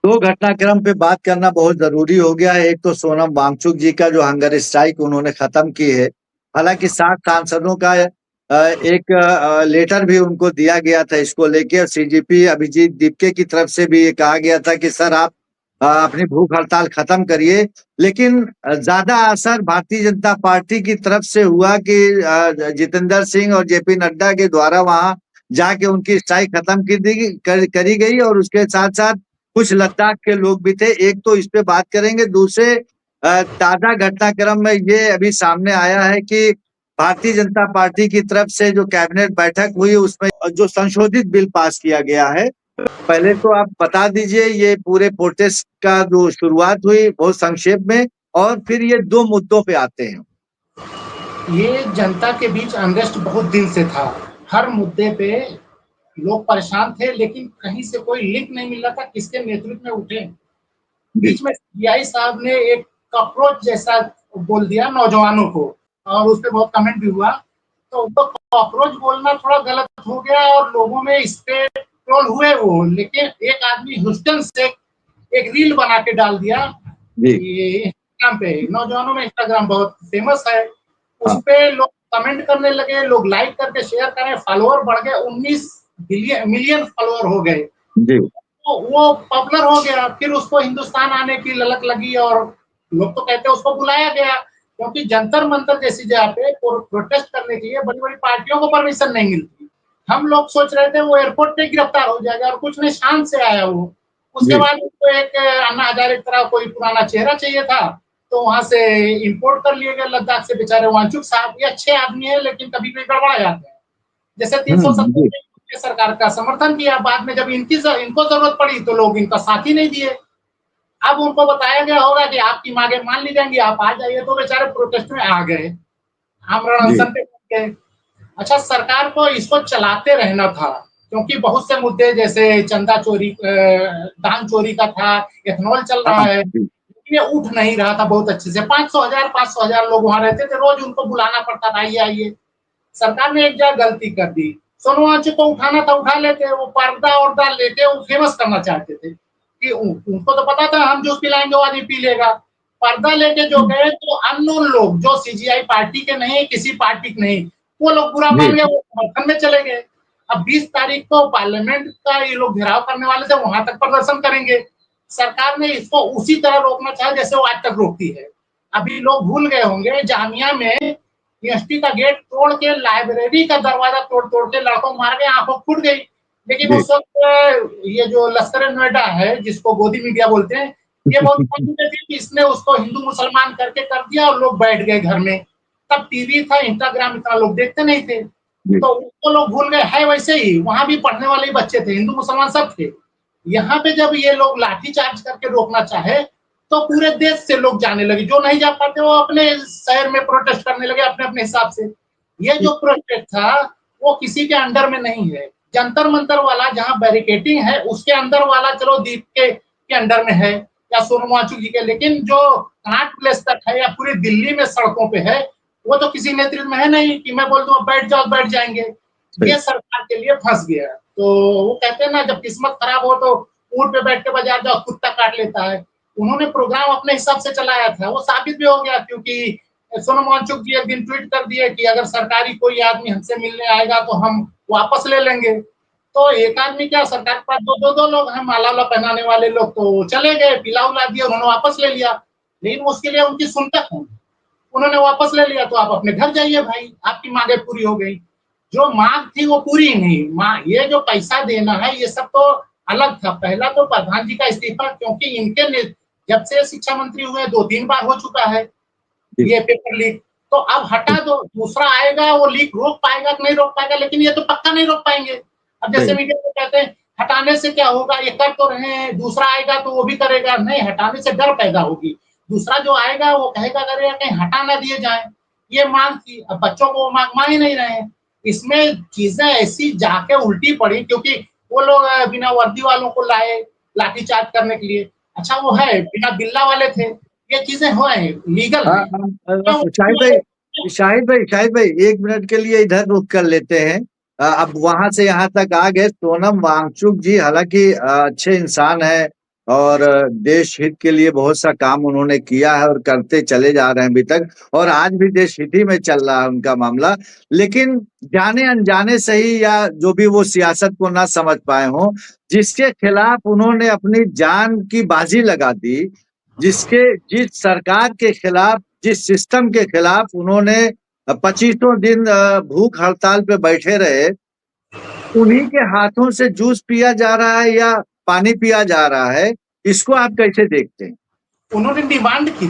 दो घटनाक्रम पे बात करना बहुत जरूरी हो गया है। एक तो सोनम वांगचुक जी का जो हंगर स्ट्राइक उन्होंने खत्म की है। हालांकि 60 सांसदों का एक लेटर भी उनको दिया गया था इसको लेके, और सीजीपी अभिजीत दीपके की तरफ से भी ये कहा गया था कि सर आप अपनी भूख हड़ताल खत्म करिए। लेकिन ज्यादा असर भारतीय जनता पार्टी की तरफ से हुआ कि जितेंद्र सिंह और जेपी नड्डा के द्वारा वहां जाके उनकी स्ट्राइक खत्म करी गई। और उसके साथ साथ कुछ लद्दाख के लोग भी थे। एक तो इस पे बात करेंगे। दूसरे ताजा घटनाक्रम में ये अभी सामने आया है कि भारतीय जनता पार्टी की तरफ से जो कैबिनेट बैठक हुई उसमें जो संशोधित बिल पास किया गया है। पहले तो आप बता दीजिए ये पूरे प्रोटेस्ट का जो शुरुआत हुई बहुत संक्षेप में, और फिर ये दो मुद्दों पे आते हैं। ये जनता के बीच अनरेस्ट बहुत दिन से था। हर मुद्दे पे लोग परेशान थे, लेकिन कहीं से कोई लिंक नहीं मिल रहा था किसके नेतृत्व में उठे। बीच में सीबीआई साहब ने एक कॉकरोच जैसा बोल दिया नौजवानों को, और उस पर बहुत कमेंट भी हुआ। तो कॉकरोच बोलना थोड़ा गलत हो गया और लोगों में इस पे ट्रोल हुए वो। लेकिन एक आदमी ह्यूस्टन से एक रील बना के डाल दिया ये इंस्टाग्राम पे। नौजवानों में इंस्टाग्राम बहुत फेमस है। उस पे लोग कमेंट करने लगे, लोग लाइक करके शेयर करें, फॉलोअर बढ़ गए, 19 मिलियन फॉलोअर हो गए। तो वो पॉपुलर हो गया। फिर उसको हिंदुस्तान आने की ललक लगी और लोग तो कहते हैं उसको बुलाया गया, क्योंकि जंतर मंतर जैसी जगह पे प्रोटेस्ट करने के लिए बड़ी बड़ी पार्टियों को परमिशन नहीं मिलती। हम लोग सोच रहे थे वो एयरपोर्ट पे गिरफ्तार हो जाएगा, और कुछ नहीं, शान से आया वो। उसके बाद उसको एक अन्ना हजारे की तरह कोई पुराना चेहरा चाहिए था, तो वहां से इंपोर्ट कर लिए गए लद्दाख से। बेचारे वांचुक साहब ये अच्छे आदमी है, लेकिन कभी कभी गड़बड़ा जाते हैं। जैसे 370 सरकार का समर्थन किया, बाद में जब इनको जरूरत पड़ी तो लोग इनका साथ ही नहीं दिए। अब उनको बताया गया होगा कि आपकी मांगे मान ली जाएंगी, आप आ जाइए, तो बेचारे प्रोटेस्ट में आ गए, आमरण अनशन पे गए। अच्छा, सरकार को इसको चलाते रहना था, क्योंकि बहुत से मुद्दे जैसे चंदा चोरी, धान चोरी का था, एथनॉल चल रहा है, ये उठ नहीं रहा था बहुत अच्छे से। 500,000 लोग वहां रहते थे, रोज उनको बुलाना पड़ता था, आइए आइए। सरकार ने एक जगह गलती कर दी। सोनू वांचुक को उठाना था उठा लेते, वो पर्दा वर्दा लेके वो फेमस करना चाहते थे कि उनको तो पता था हम जूस पिलाएंगे वो आदमी पी लेगा। पर्दा लेके जो गए तो अननोन लोग जो सीजीआई पार्टी के नहीं, किसी पार्टी के नहीं, वो लोग बुरा मान गए, वो समर्थन में चले गए। अब 20 तारीख को पार्लियामेंट का ये लोग घेराव करने वाले थे, वहां तक प्रदर्शन करेंगे। सरकार ने इसको उसी तरह रोकना चाहा जैसे वो आज तक रोकती है। अभी लोग भूल गए होंगे, जामिया में यूनिवर्सिटी का गेट तोड़ के, लाइब्रेरी का दरवाजा तोड़ तोड़ के लड़कों मार गए, आंखों फूट गई। लेकिन उस वक्त ये जो लश्कर नोएडा है, जिसको गोदी मीडिया बोलते हैं, ये बहुत पॉजिटिव थी कि इसने उसको हिंदू मुसलमान करके कर दिया और लोग बैठ गए घर में। तब टीवी था, इंस्टाग्राम इतना लोग देखते नहीं थे, तो उसको लोग भूल गए। है वैसे ही, वहां भी पढ़ने वाले ही बच्चे थे, हिंदू मुसलमान सब थे। यहाँ पे जब ये लोग लाठीचार्ज करके रोकना चाहे तो पूरे देश से लोग जाने लगे, जो नहीं जा पाते वो अपने शहर में प्रोटेस्ट करने लगे अपने अपने हिसाब से। ये जो प्रोटेस्ट था वो किसी के अंडर में नहीं है। जंतर मंतर वाला जहां बैरिकेटिंग है उसके अंदर वाला चलो दीप के अंडर में है, या सोनू वांचुक जी के। लेकिन जो कनाट प्लेस तक है या पूरी दिल्ली में सड़कों पे है, वो तो किसी नेतृत्व में है नहीं कि मैं बोल दूं बैठ जाओ बैठ जाएंगे। ये सरकार के लिए फंस गया। तो वो कहते हैं ना, जब किस्मत खराब हो तो ऊंट पे बैठ के बाजार जाओ, कुत्ता काट लेता है। उन्होंने प्रोग्राम अपने हिसाब से चलाया था, वो साबित भी हो गया, क्योंकि सोनम वांगचुक जी एक दिन ट्वीट कर दिए कि अगर सरकारी कोई आदमी हमसे मिलने आएगा तो हम वापस ले लेंगे। तो एक आदमी क्या, सरकार के पास दो लोग हैं माला वाला पहनाने वाले लोग, तो चले गए, पिला उला दिया, उन्होंने वापस ले लिया। लेकिन उसके लिए उनकी सुनता कौन? उन्होंने वापस ले लिया, तो आप अपने घर जाइए भाई, आपकी मांगे पूरी हो गई। जो मांग थी वो पूरी नहीं। ये जो पैसा देना है ये सब तो अलग था। पहला तो प्रधान जी का इस्तीफा, क्योंकि इनके जब से शिक्षा मंत्री हुए 2-3 बार हो चुका है ये पेपर लीक, तो अब हटा दो, दूसरा आएगा वो लीक रोक पाएगा कि नहीं रोक पाएगा, लेकिन ये तो पक्का नहीं रोक पाएंगे। अब जैसे मीडिया को कहते हैं हटाने से क्या होगा, ये कर तो रहे हैं, दूसरा आएगा तो वो भी करेगा। नहीं, हटाने से डर पैदा होगी, दूसरा जो आएगा वो कहेगा करेगा कहीं हटा ना दिए जाए। ये मांग थी, अब बच्चों को मांग मान ही नहीं रहे। इसमें चीजें ऐसी जाके उल्टी पड़ी, क्योंकि वो लोग बिना वर्दी वालों को लाए लाठीचार्ज करने के लिए। अच्छा वो है बिना बिल्ला वाले थे, ये चीजें हो लीगल है। शाहिद भाई 1 मिनट के लिए इधर रुक कर लेते हैं। अब वहां से यहाँ तक आ गए। सोनम वांगचुक जी हालांकि अच्छे इंसान है, और देश हित के लिए बहुत सा काम उन्होंने किया है और करते चले जा रहे हैं अभी तक, और आज भी देश हित ही में चल रहा है उनका मामला। लेकिन जाने अनजाने से ही, या जो भी वो सियासत को ना समझ पाए हों, जिसके खिलाफ उन्होंने अपनी जान की बाजी लगा दी, जिस सरकार के खिलाफ, जिस सिस्टम के खिलाफ उन्होंने 25 दिन भूख हड़ताल पे बैठे रहे, उन्हीं के हाथों से जूस पिया जा रहा है या पानी पिया जा रहा है, इसको आप कैसे देखते हैं? उन्होंने डिमांड की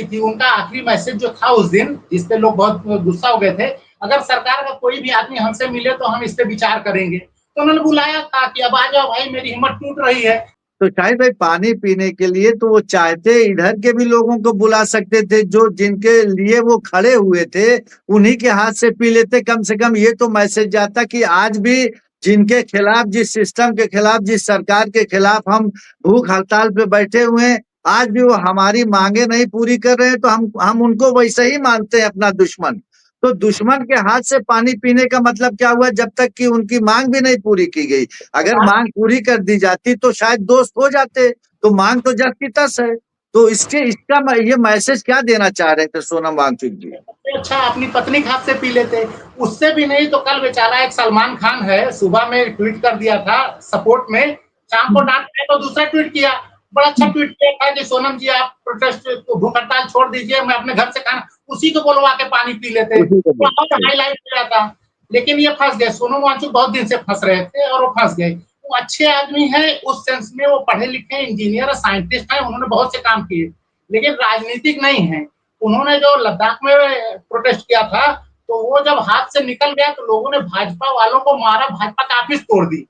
थी, उनका आखिरी मैसेज जो था उस दिन, जिसपे लोग बहुत गुस्सा हो गए थे, अगर सरकार का कोई भी आदमी हमसे मिले तो हम इस पे विचार करेंगे। तो उन्होंने बुलाया था कि अब आ जाओ भाई, मेरी हिम्मत टूट रही है। तो शाहिद भाई, पानी पीने के लिए तो वो चाहते इधर के भी लोगों को बुला सकते थे, जो जिनके लिए वो खड़े हुए थे, उन्हीं के हाथ से पी लेते। कम से कम ये तो मैसेज जाता कि आज भी जिनके खिलाफ, जिस सिस्टम के खिलाफ, जिस सरकार के खिलाफ हम भूख हड़ताल पे बैठे हुए हैं, आज भी वो हमारी मांगे नहीं पूरी कर रहे हैं, तो हम उनको वैसे ही मानते हैं अपना दुश्मन। तो दुश्मन के हाथ से पानी पीने का मतलब क्या हुआ? जब तक कि उनकी मांग भी नहीं पूरी की गई। अगर मांग पूरी कर दी जाती तो शायद दोस्त हो जाते, तो मांग तो जस की तस है। तो इसका ये मैसेज क्या देना चाह रहे थे सोनम वांगचुक जी? अच्छा, अपनी पत्नी के हाथ से पी लेते, उससे भी नहीं तो कल बेचारा एक सलमान खान है, सुबह में ट्वीट कर दिया था सपोर्ट में, शाम को डांट गए तो दूसरा ट्वीट किया, बड़ा अच्छा ट्वीट किया था कि सोनम जी आप प्रोटेस्ट भूख हड़ताल छोड़ दीजिए, मैं अपने घर से खाना, उसी को बोलवा के पानी पी लेते, बहुत हाईलाइट किया था। लेकिन ये फंस गए, सोनम वांगचुक बहुत दिन से फंस रहे थे और वो फंस गए। वो अच्छे आदमी है उस सेंस में, वो पढ़े लिखे इंजीनियर साइंटिस्ट है, उन्होंने बहुत से काम किए, लेकिन राजनीतिक नहीं है। उन्होंने जो लद्दाख में प्रोटेस्ट किया था, तो वो जब हाथ से निकल गया तो लोगों ने भाजपा वालों को मारा, भाजपा का ऑफिस तोड़ दी।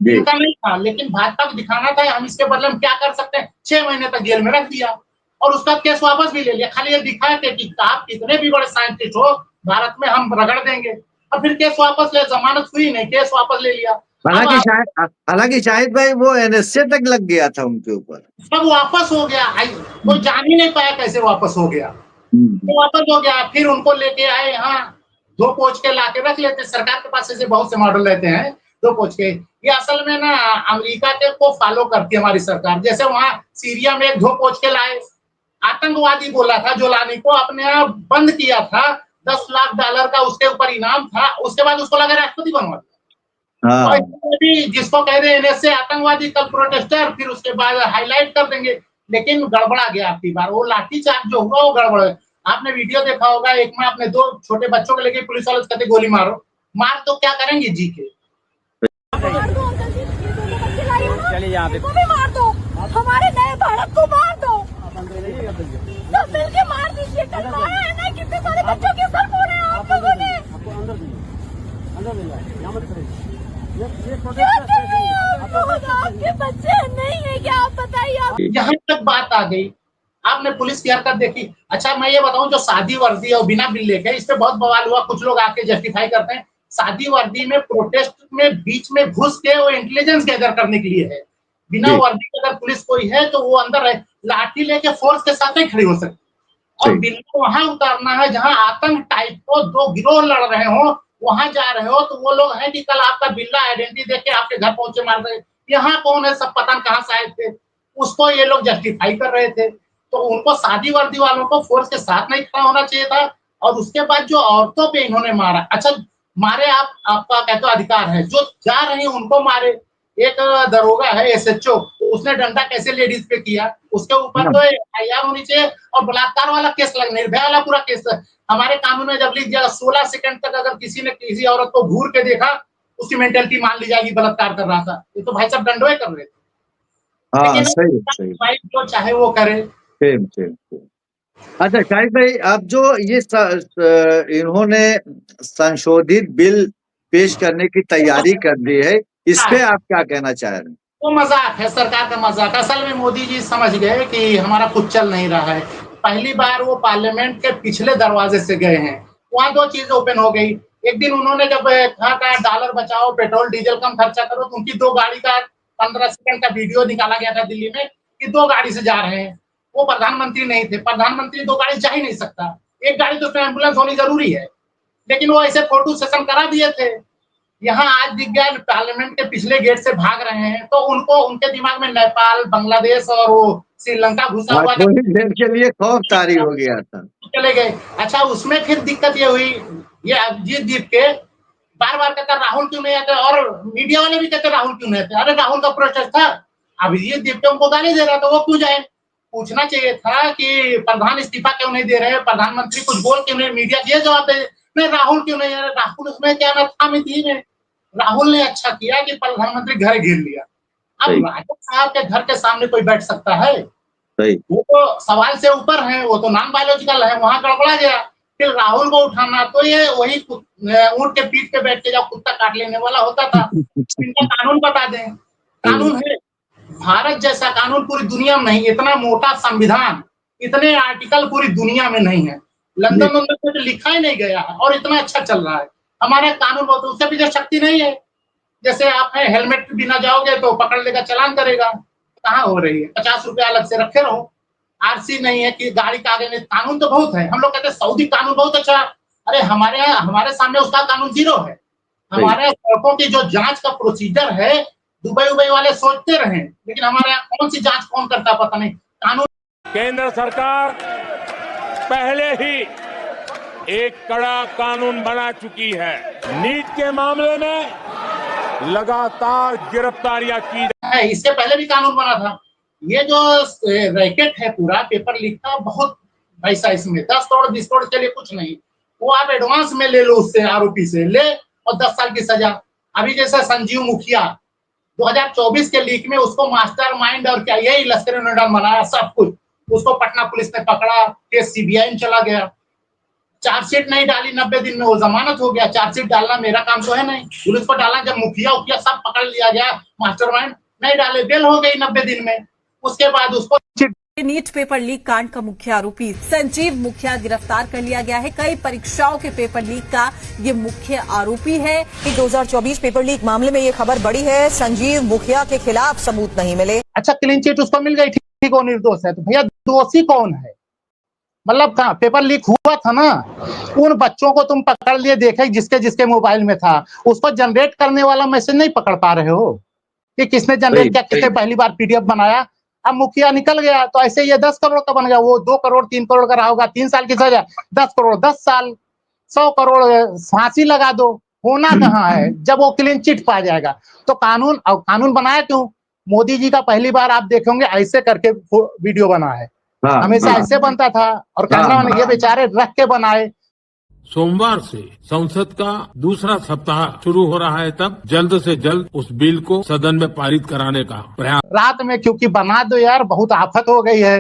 इनका नहीं था, लेकिन भाजपा को दिखाना था हम इसके बदले में क्या कर सकते हैं। 6 महीने तक जेल में रख दिया और उसका केस वापस भी ले लिया, खाली ये दिखा के कि आप कितने भी बड़े साइंटिस्ट हो, भारत में हम रगड़ देंगे। और फिर केस वापस ले, जमानत हुई नहीं, केस वापस ले लिया। हालांकि शाहिद भाई वो एनएसए तक लग गया था उनके ऊपर, सब वापस हो गया, कोई जान ही नहीं पाया कैसे वापस हो गया। तो वापस हो गया, फिर उनको लेके आए यहाँ, धो पोछ के लाके रख लेते। सरकार के पास ऐसे बहुत से मॉडल रहते हैं धो पोछ के। ये असल में ना अमेरिका के को फॉलो करती है हमारी सरकार। जैसे वहां सीरिया में एक धो पोछ के लाए, आतंकवादी बोला था जोलानी को, अपने यहाँ बंद किया था, $10 लाख का उसके ऊपर इनाम था, उसके बाद उसको लगा राष्ट्रपति बनवा दिया। जिसको कह रहे हैं से आतंकवादी, कल प्रोटेस्टर, फिर उसके बाद हाईलाइट कर देंगे। लेकिन गड़बड़ा गया आपकी बार, वो लाठीचार्ज जो हुआ वो गड़बड़। आपने वीडियो देखा होगा, एक में अपने 2 छोटे बच्चों को लेके पुलिस वाले कहते गोली मारो, मार तो क्या करेंगे जी के। चलिए यहाँ पे मार दो, हमारे नए भारत को मार दो, सब मिल के मार दीजिए। कितने सारे बच्चों के सर फोड़े हैं आप लोगों ने। आपके बच्चे नहीं है क्या? आप बताइए। यहाँ तक बात आ गई, आपने पुलिस की हरकत देखी। अच्छा मैं ये बताऊं, जो सादी वर्दी और बिना बिल लेके, इस पे बहुत बवाल हुआ, कुछ लोग आके जस्टिफाई करते हैं। सादी वर्दी में प्रोटेस्ट में बीच में घुस के वो इंटेलिजेंस गैदर करने के लिए है। बिना वर्दी के अगर पुलिस कोई है तो वो अंदर है, लाठी लेके फोर्स के साथ ही खड़ी हो सकती। और बिल को वहां उतारना है जहां आतंक टाइप को 2 गिरोह लड़ रहे हो, वहां जा रहे हो तो वो लोग हैं कि कल आपका बिल्ला आइडेंटिटी देख के आपके घर पहुंचे मार रहे। यहाँ कौन है, सब पता कहां से आए थे, उसको ये लोग जस्टिफाई कर रहे थे। तो उनको सादी वर्दी वालों को फोर्स के साथ नहीं खड़ा होना चाहिए था। और उसके बाद जो औरतों पे इन्होंने मारा, अच्छा मारे, आपका कहते अधिकार है, जो जा रही उनको मारे। एक दरोगा है SHO, उसने डंडा कैसे लेडीज पे किया, उसके ऊपर तो FIR होनी चाहिए और बलात्कार वाला केस लग, निर्भया वाला पूरा केस। हमारे कानून में जब लिख दिया 16 सेकंड तक अगर किसी ने किसी औरत को घूर के देखा, उसकी मेंटेलिटी मान ली जाएगी बलात्कार कर रहा था। ये तो भाई साहब दंडोए कर रहे थे। हाँ, सही। भाई जो चाहे वो करे। अच्छा शाहिद भाई, अब जो ये इन्होंने संशोधित बिल पेश करने की तैयारी कर दी है, इस पे आप क्या कहना चाह रहे हैं? वो मजाक है, सरकार का मजाक। असल में मोदी जी समझ गए कि हमारा कुछ चल नहीं रहा है। पहली बार वो पार्लियामेंट के पिछले दरवाजे से गए हैं, वहां 2 चीज ओपन हो गई। एक दिन उन्होंने जब कहा डॉलर बचाओ, पेट्रोल डीजल कम खर्चा करो, तो उनकी 2 गाड़ी का 15 सेकंड का वीडियो निकाला गया था दिल्ली में कि 2 गाड़ी से जा रहे हैं। वो प्रधानमंत्री नहीं थे, प्रधानमंत्री 2 गाड़ी जा ही नहीं सकता, एक गाड़ी तो उसमें एम्बुलेंस होनी जरूरी है। लेकिन वो ऐसे फोटो सेशन करा दिए थे। यहाँ आज दिख गया पार्लियामेंट के पिछले गेट से भाग रहे हैं, तो उनको उनके दिमाग में नेपाल, बांग्लादेश और वो श्रीलंका घुसा हुआ थोड़ी देर के लिए खौफ तारी हो गया था, चले गए। अच्छा, उसमें फिर दिक्कत ये हुई, ये अभिजीत जीत के बार बार कहता राहुल क्यों नहीं आते, और मीडिया वाले भी कहते राहुल क्यों नहीं आते। अरे राहुल का प्रोटेस्ट था, अभिजीत जीत के उनको गाली दे रहा था, वो क्यों जाए। पूछना चाहिए था कि प्रधान इस्तीफा क्यों नहीं दे रहे, प्रधानमंत्री कुछ बोल क्यों नहीं, मीडिया ये जवाब दे नहीं राहुल क्यों नहीं आ रहे। राहुल उसमें क्या था मिति में, राहुल ने अच्छा किया कि प्रधानमंत्री घर घेर लिया। अब राजद साहब के घर के सामने कोई बैठ सकता है? वो तो सवाल से ऊपर है, वो तो नॉन बायोलॉजिकल है, वहां गड़बड़ा गया। फिर राहुल को उठाना तो ये वही ऊंट के पीठ पे बैठ के जब कुत्ता काट लेने वाला होता था। इनका कानून बता दें, कानून है भारत जैसा कानून पूरी दुनिया में नहीं, इतना मोटा संविधान, इतने आर्टिकल पूरी दुनिया में नहीं है। लंदन में तो लिखा ही नहीं गया है और इतना अच्छा चल रहा है हमारा कानून। बहुत उससे भी जो शक्ति नहीं है, जैसे आप है हेलमेट बिना जाओगे तो पकड़ लेगा, चालान करेगा, कहाँ हो रही है। 50 रुपया अलग से रखे रहो। आरसी नहीं है कि गाड़ी का आगे नहीं, कानून तो बहुत है। हम लोग कहते हैं सऊदी कानून बहुत अच्छा, अरे हमारे सामने उसका कानून जीरो है। हमारे सड़कों की जो जांच का प्रोसीजर है, दुबई वाले सोचते रहे, लेकिन हमारे यहाँ कौन सी जांच कौन करता पता नहीं। कानून केंद्र सरकार पहले ही एक कड़ा कानून बना चुकी है। नीट के मामले में लगातार गिरफ्तारियां की है, इससे पहले भी कानून बना था। ये जो रैकेट है पूरा पेपर लीक का, बहुत पैसा इसमें, 10 करोड़ 20 करोड़ के लिए कुछ नहीं, वो आप एडवांस में ले लो उससे, आरोपी से ले और 10 साल की सजा। अभी जैसा संजीव मुखिया 2024 के लीक में उसको मास्टरमाइंड और क्या यही लश्कर नोएडा बनाया सब कुछ, उसको पटना पुलिस ने पकड़ा, केस सीबीआई में चला गया, चार्जशीट नहीं डाली 90 दिन में वो जमानत हो गया। चार्जशीट डालना मेरा काम तो है नहीं, पुलिस को डालना। जब मुखिया उखिया सब पकड़ लिया गया, मास्टरमाइंड नहीं डाले, बेल हो गई 90 दिन में। उसके बाद उसको नीट पेपर लीक कांड का मुख्य आरोपी संजीव मुखिया गिरफ्तार कर लिया गया है। कई परीक्षाओं के पेपर लीक का ये मुख्य आरोपी है। 2024 पेपर लीक मामले में ये खबर बड़ी है, संजीव मुखिया के खिलाफ सबूत नहीं मिले। अच्छा, क्लीन चिट उसको मिल गई, ठीक वो निर्दोष है, तो भैया दोषी कौन है? मतलब कहाँ पेपर लीक हुआ था ना, उन बच्चों को तुम पकड़ लिए, देखे जिसके जिसके मोबाइल में था, उसको जनरेट करने वाला मैसेज नहीं पकड़ पा रहे हो कि किसने जनरेट किया, किसने पहली बार पीडीएफ बनाया। अब मुखिया निकल गया तो ऐसे ये 10 करोड़ का बन गया, वो 2 करोड़ 3 करोड़ का रहा होगा, 3 साल की सजा, 10 करोड़ 10 साल, 100 करोड़ फांसी लगा दो। होना कहाँ है जब वो क्लीन चिट पा जाएगा। तो कानून बनाया क्यों? मोदी जी का पहली बार आप देखेंगे ऐसे करके वीडियो बना है, हमेशा ऐसे बनता था और कैमरा ये बेचारे रख के बनाए। सोमवार से संसद का दूसरा सप्ताह शुरू हो रहा है, तब जल्द से जल्द उस बिल को सदन में पारित कराने का प्रयास। रात में क्योंकि बना दो यार, बहुत आफत हो गई है,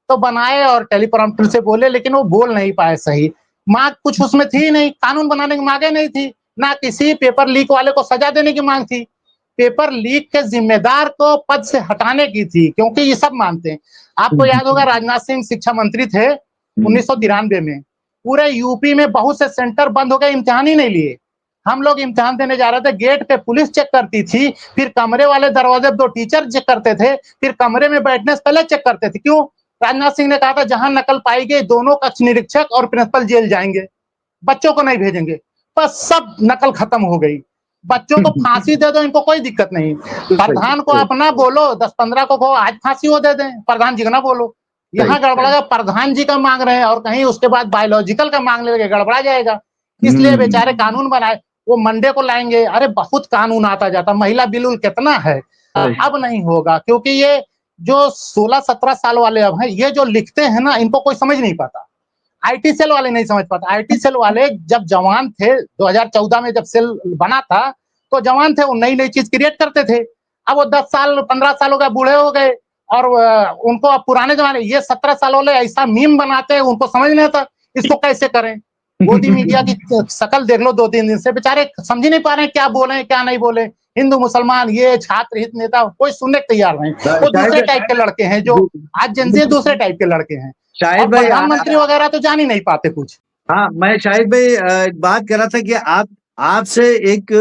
तो बनाए और टेलीप्रॉम्प्टर से बोले, लेकिन वो बोल नहीं पाए सही। मांग कुछ उसमें थी नहीं, कानून बनाने की मांगे नहीं थी, ना किसी पेपर लीक वाले को सजा देने की मांग थी। पेपर लीक के जिम्मेदार को पद से हटाने की थी, क्योंकि ये सब मानते हैं। आपको याद होगा राजनाथ सिंह शिक्षा मंत्री थे 1993 में, पूरे यूपी में बहुत से सेंटर बंद हो गए, इम्तिहान ही नहीं लिए। हम लोग इम्तिहान देने जा रहे थे, गेट पे पुलिस चेक करती थी, फिर कमरे वाले दरवाजे 2 टीचर चेक करते थे, फिर कमरे में बैठने से पहले चेक करते थे। क्यों? राजनाथ सिंह ने कहा था जहां नकल पाई गई दोनों कक्ष निरीक्षक और प्रिंसिपल जेल जाएंगे, बच्चों को नहीं भेजेंगे। बस सब नकल खत्म हो गई, बच्चों को फांसी दे दो, इनको कोई दिक्कत नहीं। प्रधान को अपना बोलो, 10-15 को आज फांसी वो दे दें, प्रधान जी को ना बोलो। यहाँ गड़बड़ा, प्रधान जी का मांग रहे हैं और कहीं उसके बाद बायोलॉजिकल का मांगने लगे, गड़बड़ा जाएगा। इसलिए बेचारे कानून बनाए, वो मंडे को लाएंगे। अरे बहुत कानून आता जाता, महिला बिल कितना है, अब नहीं होगा, क्योंकि ये जो 16-17 साल वाले अब हैं, ये जो लिखते हैं ना, इनको कोई समझ नहीं पाता। आईटी सेल वाले नहीं समझ पाते। आईटी सेल वाले जब जवान थे, 2014 में जब सेल बना था, तो जवान थे, वो नई नई चीज क्रिएट करते थे। अब वो 10 साल 15 साल हो गए, बूढ़े हो गए, और उनको अब पुराने जमाने, ये 17 साल वाले ऐसा मीम बनाते हैं, उनको समझ नहीं आता इसको कैसे करें। मोदी मीडिया की शकल देख लो 2-3 दिन से, बेचारे समझ ही नहीं पा रहे हैं क्या बोले क्या नहीं बोले। हिंदू मुसलमान, ये छात्र हित नेता, कोई सुनने को तैयार नहीं। वो दूसरे टाइप के लड़के हैं, जो आज जनजी दूसरे टाइप के लड़के हैं। शाहिद भाई, प्रधानमंत्री वगैरह तो जान ही नहीं पाते कुछ। हाँ, मैं शाहिद भाई बात कर रहा था कि आपसे एक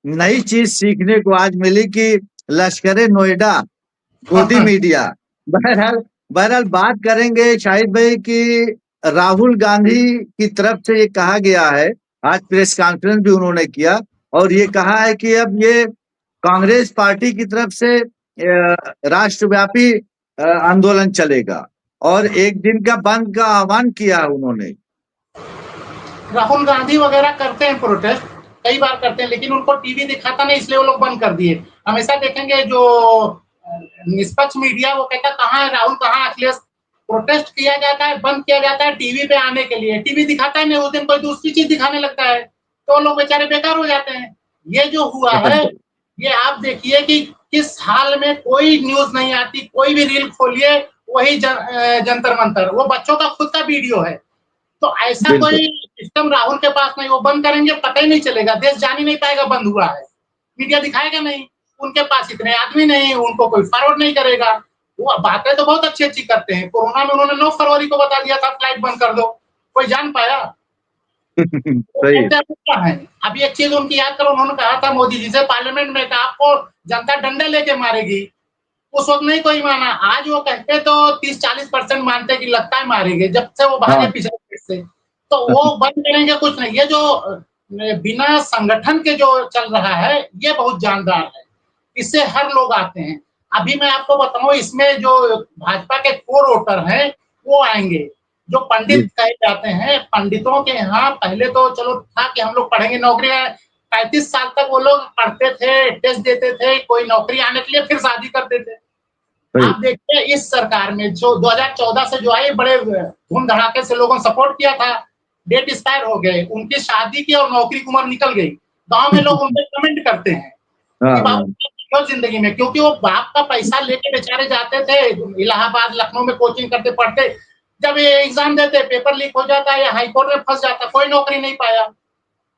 नई चीज सीखने को आज मिली कि लश्कर नोएडा, मोदी मीडिया। बहरहाल बात करेंगे शाहिद भाई कि राहुल गांधी की तरफ से ये कहा गया है, आज प्रेस कॉन्फ्रेंस भी उन्होंने किया और ये कहा है कि अब ये कांग्रेस पार्टी की तरफ से राष्ट्रव्यापी आंदोलन चलेगा और एक दिन का बंद का आह्वान किया है उन्होंने। राहुल गांधी वगैरह करते हैं प्रोटेस्ट, कई बार करते हैं, लेकिन उनको टीवी दिखाता नहीं, इसलिए वो लोग बंद कर दिए। हमेशा देखेंगे जो निष्पक्ष मीडिया वो कहता कहाँ है राहुल, कहाँ है अखिलेश। प्रोटेस्ट किया जाता है, बंद किया जाता है टीवी पे आने के लिए, टीवी दिखाता है नहीं, उस दिन कोई दूसरी चीज दिखाने लगता है, तो लोग बेचारे बेकार हो जाते हैं। ये जो हुआ है, ये आप देखिए कि किस हाल में कोई न्यूज नहीं आती, कोई भी रील खोलिए वही जंतर मंतर, वो बच्चों का खुद का वीडियो है। तो ऐसा कोई सिस्टम राहुल के पास नहीं, वो बंद करेंगे पता ही नहीं चलेगा, देश जान ही नहीं पाएगा बंद हुआ है, मीडिया दिखाएगा नहीं, उनके पास इतने आदमी नहीं, उनको कोई फॉरवर्ड नहीं करेगा। वो बातें तो बहुत अच्छी अच्छी करते हैं, कोरोना में उन्होंने 9 फरवरी को बता दिया था फ्लाइट बंद कर दो, कोई जान पाया? सही है। अभी एक चीज उनकी याद करो, उन्होंने कहा था मोदी जी से पार्लियामेंट में, आपको जनता डंडे लेके मारेगी, उस वक्त नहीं कोई माना। आज वो कहते तो 30-40% मानते कि लगता है मारेंगे, जब से वो भागे पिछले से, तो वो बंद करेंगे कुछ नहीं। ये जो बिना संगठन के जो चल रहा है ये बहुत जानदार है, इससे हर लोग आते हैं। अभी मैं आपको बताऊं, इसमें जो भाजपा के कोर वोटर हैं वो आएंगे, जो पंडित कहे जाते हैं। पंडितों के यहाँ पहले तो चलो था कि हम लोग पढ़ेंगे, नौकरी 35 साल तक वो लोग पढ़ते थे, टेस्ट देते थे, कोई नौकरी आने के लिए फिर शादी करते थे। आप देखिए इस सरकार में जो 2014 से जो आई, बड़े धूम धड़ाके से लोगों ने सपोर्ट किया था, डेट एक्सपायर हो गए, उनकी शादी की और नौकरी की उम्र निकल गई। गांव में लोग उनपे कमेंट करते हैं कि बाबू जिंदगी में, क्योंकि वो बाप का पैसा लेके बेचारे जाते थे इलाहाबाद लखनऊ में कोचिंग करते पढ़ते, जब ये एग्जाम देते पेपर लीक हो जाता है या हाईकोर्ट में फंस जाता, कोई नौकरी नहीं पाया।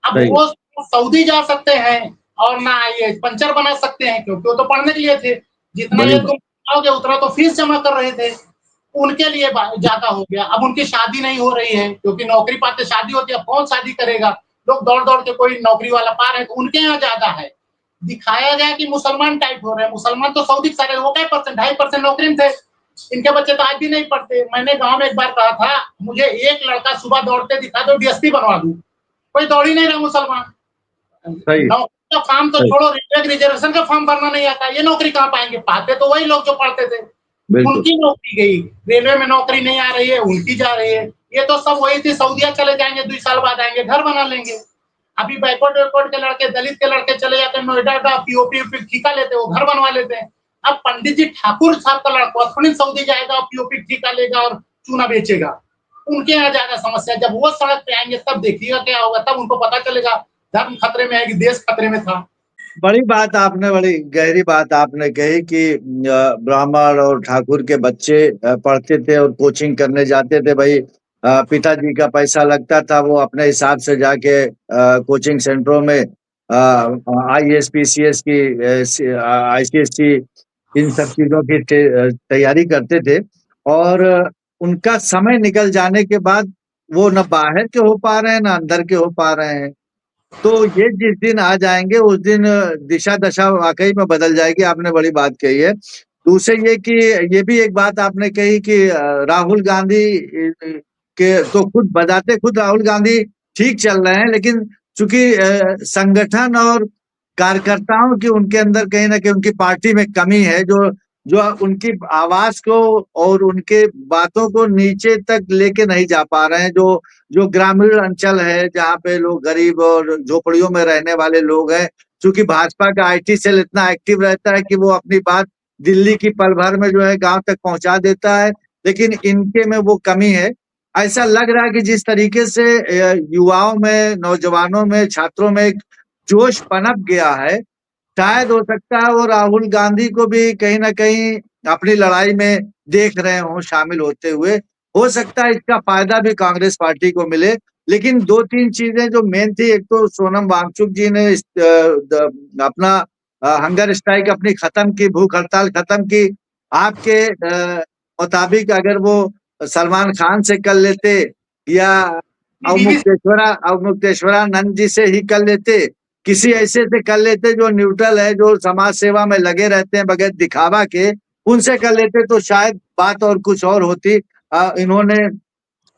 अब वो सऊदी जा सकते हैं और ना ये पंचर बना सकते हैं, क्योंकि वो तो पढ़ने के लिए थे, जितना ये तुम आओगे उतना तो फीस जमा कर रहे थे, उनके लिए ज्यादा हो गया। अब उनकी शादी नहीं हो रही है, क्योंकि नौकरी पाते शादी होती है, कौन शादी करेगा, लोग दौड़ दौड़ के कोई नौकरी वाला पा रहे हैं, तो उनके यहाँ ज्यादा है। दिखाया गया कि मुसलमान टाइट हो रहे हैं, मुसलमान तो सऊदी सारे वो क्या परसेंट, 2.5% नौकरी में थे, इनके बच्चे तो आज भी नहीं पढ़ते। मैंने गांव में एक बार कहा था, मुझे एक लड़का सुबह दौड़ते दिखा दो, डीएसपी बनवा दूं, कोई दौड़ ही नहीं रहा मुसलमान। नौकरी का फॉर्म तो छोड़ो, रिजर्वेशन का फॉर्म भरना नहीं आता, ये नौकरी कहाँ पाएंगे? पाते तो वही लोग जो पढ़ते थे, उनकी नौकरी गई। रेलवे में नौकरी नहीं आ रही है, उनकी जा रही है। ये तो सब वही थी, सऊदिया चले जाएंगे, 2 साल बाद आएंगे, घर बना लेंगे। अभी बैकवर्ड के लड़के, दलित के लड़के चले जाते हैं नोएडा का, पीओपी ठेका लेते हैं, वो घर बनवा लेते हैं। अब पंडित जी ठाकुर साहब का लड़का थोड़ी सऊदी जाएगा, पीओपी ठेका लेगा और चूना बेचेगा, उनके यहाँ ज्यादा समस्या। जब वो सड़क पे आएंगे तब देखिएगा क्या होगा, तब उनको पता चलेगा धर्म खतरे में है कि देश खतरे में था। बड़ी बात आपने, बड़ी गहरी बात आपने कही कि ब्राह्मण और ठाकुर के बच्चे पढ़ते थे और कोचिंग करने जाते थे। भाई पिताजी का पैसा लगता था, वो अपने हिसाब से जाके कोचिंग सेंटरों में IAS PCS की ICSC इन सब चीजों की तैयारी करते थे, और उनका समय निकल जाने के बाद वो न बाहर के हो पा रहे हैं न अंदर के हो पा रहे हैं। तो ये जिस दिन आ जाएंगे उस दिन दिशा दशा वाकई में बदल जाएगी। आपने बड़ी बात कही है। दूसरे ये कि ये भी एक बात आपने कही कि राहुल गांधी के तो खुद बताते, खुद राहुल गांधी ठीक चल रहे हैं, लेकिन चूंकि संगठन और कार्यकर्ताओं की उनके अंदर कहीं ना कहीं उनकी पार्टी में कमी है, जो उनकी आवाज को और उनके बातों को नीचे तक लेके नहीं जा पा रहे हैं। जो ग्रामीण अंचल है, जहाँ पे लोग गरीब और झोपड़ियों में रहने वाले लोग हैं, चूंकि भाजपा का IT सेल इतना एक्टिव रहता है कि वो अपनी बात दिल्ली की पल भर में जो है गांव तक पहुंचा देता है, लेकिन इनके में वो कमी है। ऐसा लग रहा है कि जिस तरीके से युवाओं में, नौजवानों में, छात्रों में एक जोश पनप गया है, शायद हो सकता है वो राहुल गांधी को भी कहीं ना कहीं अपनी लड़ाई में देख रहे हों शामिल होते हुए। हो सकता है इसका फायदा भी कांग्रेस पार्टी को मिले। लेकिन 2-3 चीजें जो मेन थी, एक तो सोनम वांगचुक जी ने अपना हंगर स्ट्राइक अपनी खत्म की, भूख हड़ताल खत्म की। आपके मुताबिक अगर वो सलमान खान से कर लेते या अवमुक्तेश्वरानंद जी से ही कर लेते, किसी ऐसे से कर लेते जो न्यूट्रल है, जो समाज सेवा में लगे रहते हैं बगैर दिखावा के, उनसे कर लेते तो शायद बात और कुछ और होती। इन्होंने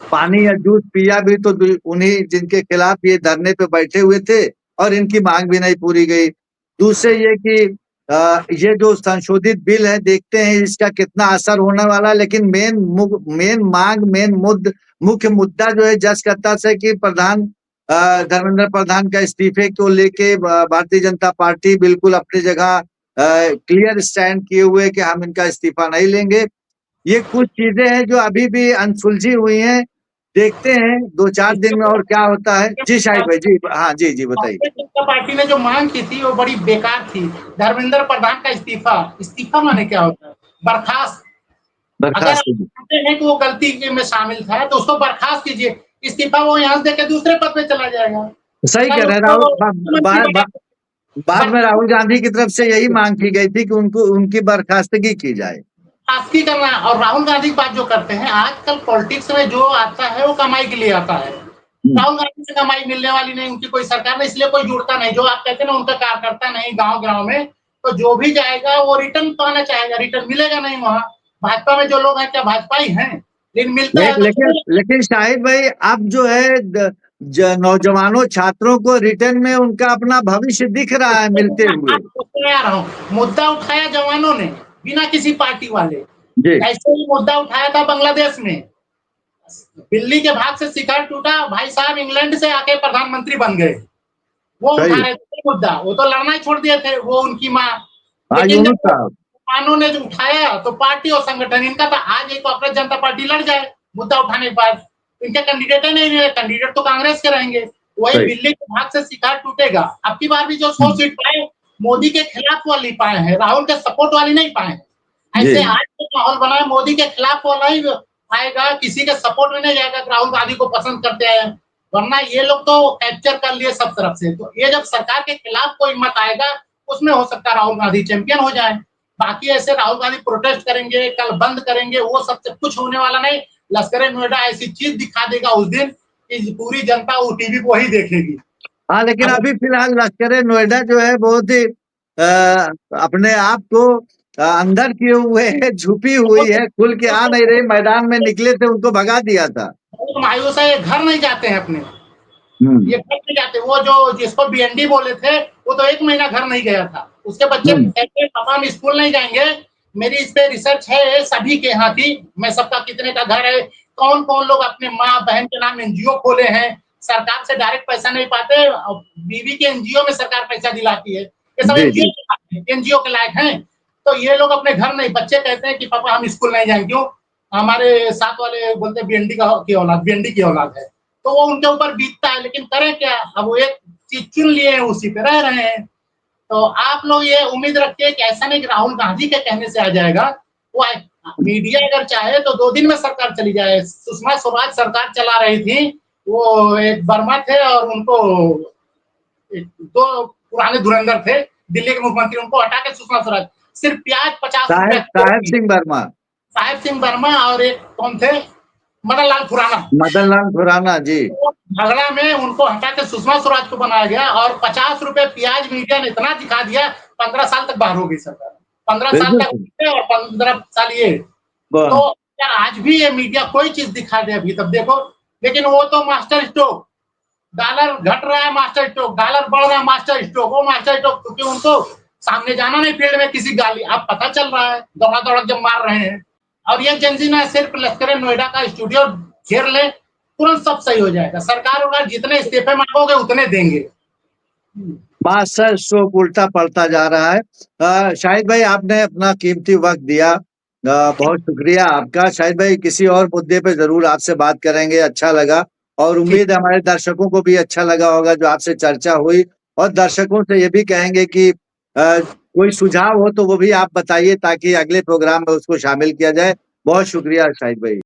पानी या जूस पिया भी तो उन्हीं जिनके खिलाफ ये धरने पे बैठे हुए थे, और इनकी मांग भी नहीं पूरी गई। दूसरे ये कि ये जो संशोधित बिल है, देखते हैं इसका कितना असर होने वाला, लेकिन मुख्य मुद्दा जो है जस करता से कि धर्मेंद्र प्रधान का इस्तीफे को लेके भारतीय जनता पार्टी बिल्कुल अपनी जगह क्लियर स्टैंड किए हुए कि हम इनका इस्तीफा नहीं लेंगे। ये कुछ चीजें हैं जो अभी भी अनसुलझी हुई हैं। देखते हैं 2-4 दिन में और क्या होता है। जी शाहिद भाई, जी हाँ, जी बताइए। भारतीय जनता पार्टी ने जो मांग की थी वो बड़ी बेकार थी। धर्मेंद्र प्रधान का इस्तीफा माने क्या होता है? बर्खास्त। अगर आप जानते हैं कि वो गलती में शामिल था तो उसको बर्खास्त कीजिए। इस्तीफा वो यहाँ से देकर दूसरे पद पे चला जाएगा। सही कह रहे हैं राहुल। बाद में राहुल गांधी की तरफ से यही मांग की गई थी कि उनकी बर्खास्तगी की जाए। बर्खास्तगी करना। और राहुल गांधी की बात जो करते हैं, आजकल पॉलिटिक्स में जो आता है वो कमाई के लिए आता है। राहुल गांधी से कमाई मिलने वाली नहीं, उनकी कोई सरकार नहीं, इसलिए कोई जुड़ता नहीं। जो आप कहते हैं ना उनका कार्यकर्ता नहीं गांव में, तो जो भी जाएगा वो रिटर्न पाना चाहेगा, रिटर्न मिलेगा नहीं। वहां भाजपा में जो लोग हैं क्या भाजपा ही हैं? लेकिन मिलता है। लेकिन शाहिद भाई, अब जो है नौजवानों छात्रों को रिटर्न में उनका अपना भविष्य दिख रहा है मिलते हुए। मुद्दा उठाया जवानों ने बिना किसी पार्टी वाले। ऐसे ही मुद्दा उठाया था बांग्लादेश में, बिल्ली के भाग से शिखर टूटा, भाई साहब इंग्लैंड से आके प्रधानमंत्री बन गए। वो उठा रहे थे मुद्दा, वो तो लड़ना ही छोड़ दिए थे, वो उनकी माँ। लेकिन जवानों ने जो उठाया तो पार्टी और संगठन इनका था। आज एक कांग्रेस जनता पार्टी लड़ जाए मुद्दा उठाने के बाद, इनके कैंडिडेट नहीं रहे, कैंडिडेट तो कांग्रेस के रहेंगे। वही बिल्ली के भाग से शिकार टूटेगा। अब की बार भी जो 100 सीट पाए, मोदी के खिलाफ वाली पाए हैं, राहुल के सपोर्ट वाली नहीं पाए हैं। ऐसे आज जो माहौल बना है, मोदी के खिलाफ वाला ही आएगा, किसी के सपोर्ट में नहीं जाएगा। राहुल गांधी को पसंद करते हैं, वरना ये लोग तो कैप्चर कर लिए सब तरफ से। तो ये जब सरकार के खिलाफ कोई मत आएगा, उसमें हो सकता है राहुल गांधी चैंपियन हो जाए। बाकी ऐसे राहुल गांधी प्रोटेस्ट करेंगे, कल बंद करेंगे, वो सबसे कुछ होने वाला नहीं। लश्कर नोएडा ऐसी चीज दिखा देगा उस दिन कि पूरी जनता वो टीवी को ही देखेगी। हाँ, लेकिन अभी फिलहाल लश्कर नोएडा जो है बहुत ही अपने आप को अंदर किए हुए है, छुपी हुई है, खुल के आ नहीं रही। मैदान में निकले थे, उनको भगा दिया था। मायूस है, घर नहीं जाते हैं अपने, ये घर नहीं जाते। वो जो जिसको बीएनडी बोले थे, वो तो 1 महीना घर नहीं गया था। उसके बच्चे कहते पापा हम स्कूल नहीं जाएंगे। मेरी इस पे रिसर्च है सभी के यहाँ की, मैं सबका कितने का घर है, कौन कौन लोग अपने माँ बहन के नाम एनजीओ खोले हैं, सरकार से डायरेक्ट पैसा नहीं पाते, बीवी के एनजीओ में सरकार पैसा दिलाती है, ये सब एनजीओ के लायक हैं। तो ये लोग अपने घर नहीं, बच्चे कहते हैं कि पापा हम स्कूल नहीं जाएंगे, क्यों? हमारे साथ वाले बोलते बीएनडी की औलाद है, तो वो उनके ऊपर बीतता है। लेकिन करें क्या, अब वो एक चीज चुन लिए हैं, उसी पे रह रहे हैं। तो आप लोग ये उम्मीद रखिए कि ऐसा नहीं कि राहुल गांधी के कहने से आ जाएगा। वो मीडिया अगर चाहे तो 2 दिन में सरकार चली जाए। सुषमा स्वराज सरकार चला रही थी, वो एक वर्मा थे और उनको 2 पुराने धुरंधर थे दिल्ली के मुख्यमंत्री, उनको हटा के सुषमा स्वराज सिर्फ प्याज 50 रुपए। साहेब सिंह वर्मा और एक कौन थे, मदन लाल खुराना जी। झगड़ा में उनको हटा के सुषमा स्वराज को बनाया गया और 50 रुपए प्याज मीडिया ने इतना दिखा दिया, 15 साल तक बाहर हो गई सरकार। 15 साल तक और 15 साल ये। तो यार आज भी ये मीडिया कोई चीज दिखा दे अभी तब देखो, लेकिन वो तो मास्टर स्ट्रोक, डॉलर घट रहा है मास्टर स्ट्रोक, डॉलर बढ़ रहा है मास्टर स्ट्रोक, वो मास्टर स्ट्रोक, क्योंकि उनको सामने जाना नहीं फील्ड में किसी गाली, अब पता चल रहा है दौड़ा जब मार रहे हैं। और ये जेंजी ना सिर्फ लश्कर नोएडा का स्टूडियो घेर ले, तुरंत सब सही हो जाएगा। सरकार होगा, जितने इस्तीफे मांगोगे उतने देंगे। मास्टर स्ट्रोक उल्टा पड़ता जा रहा है। शाहिद भाई, आपने अपना कीमती वक्त दिया, बहुत शुक्रिया आपका। शाहिद भाई, किसी और मुद्दे पे जरूर आपसे बात करेंगे, अच्छा लगा और उम्मीद है हमारे दर्शकों को भी अच्छा लगा होगा जो आपसे चर्चा हुई। और दर्शकों से ये भी कहेंगे कि कोई सुझाव हो तो वो भी आप बताइए ताकि अगले प्रोग्राम में उसको शामिल किया जाए। बहुत शुक्रिया शाहिद भाई।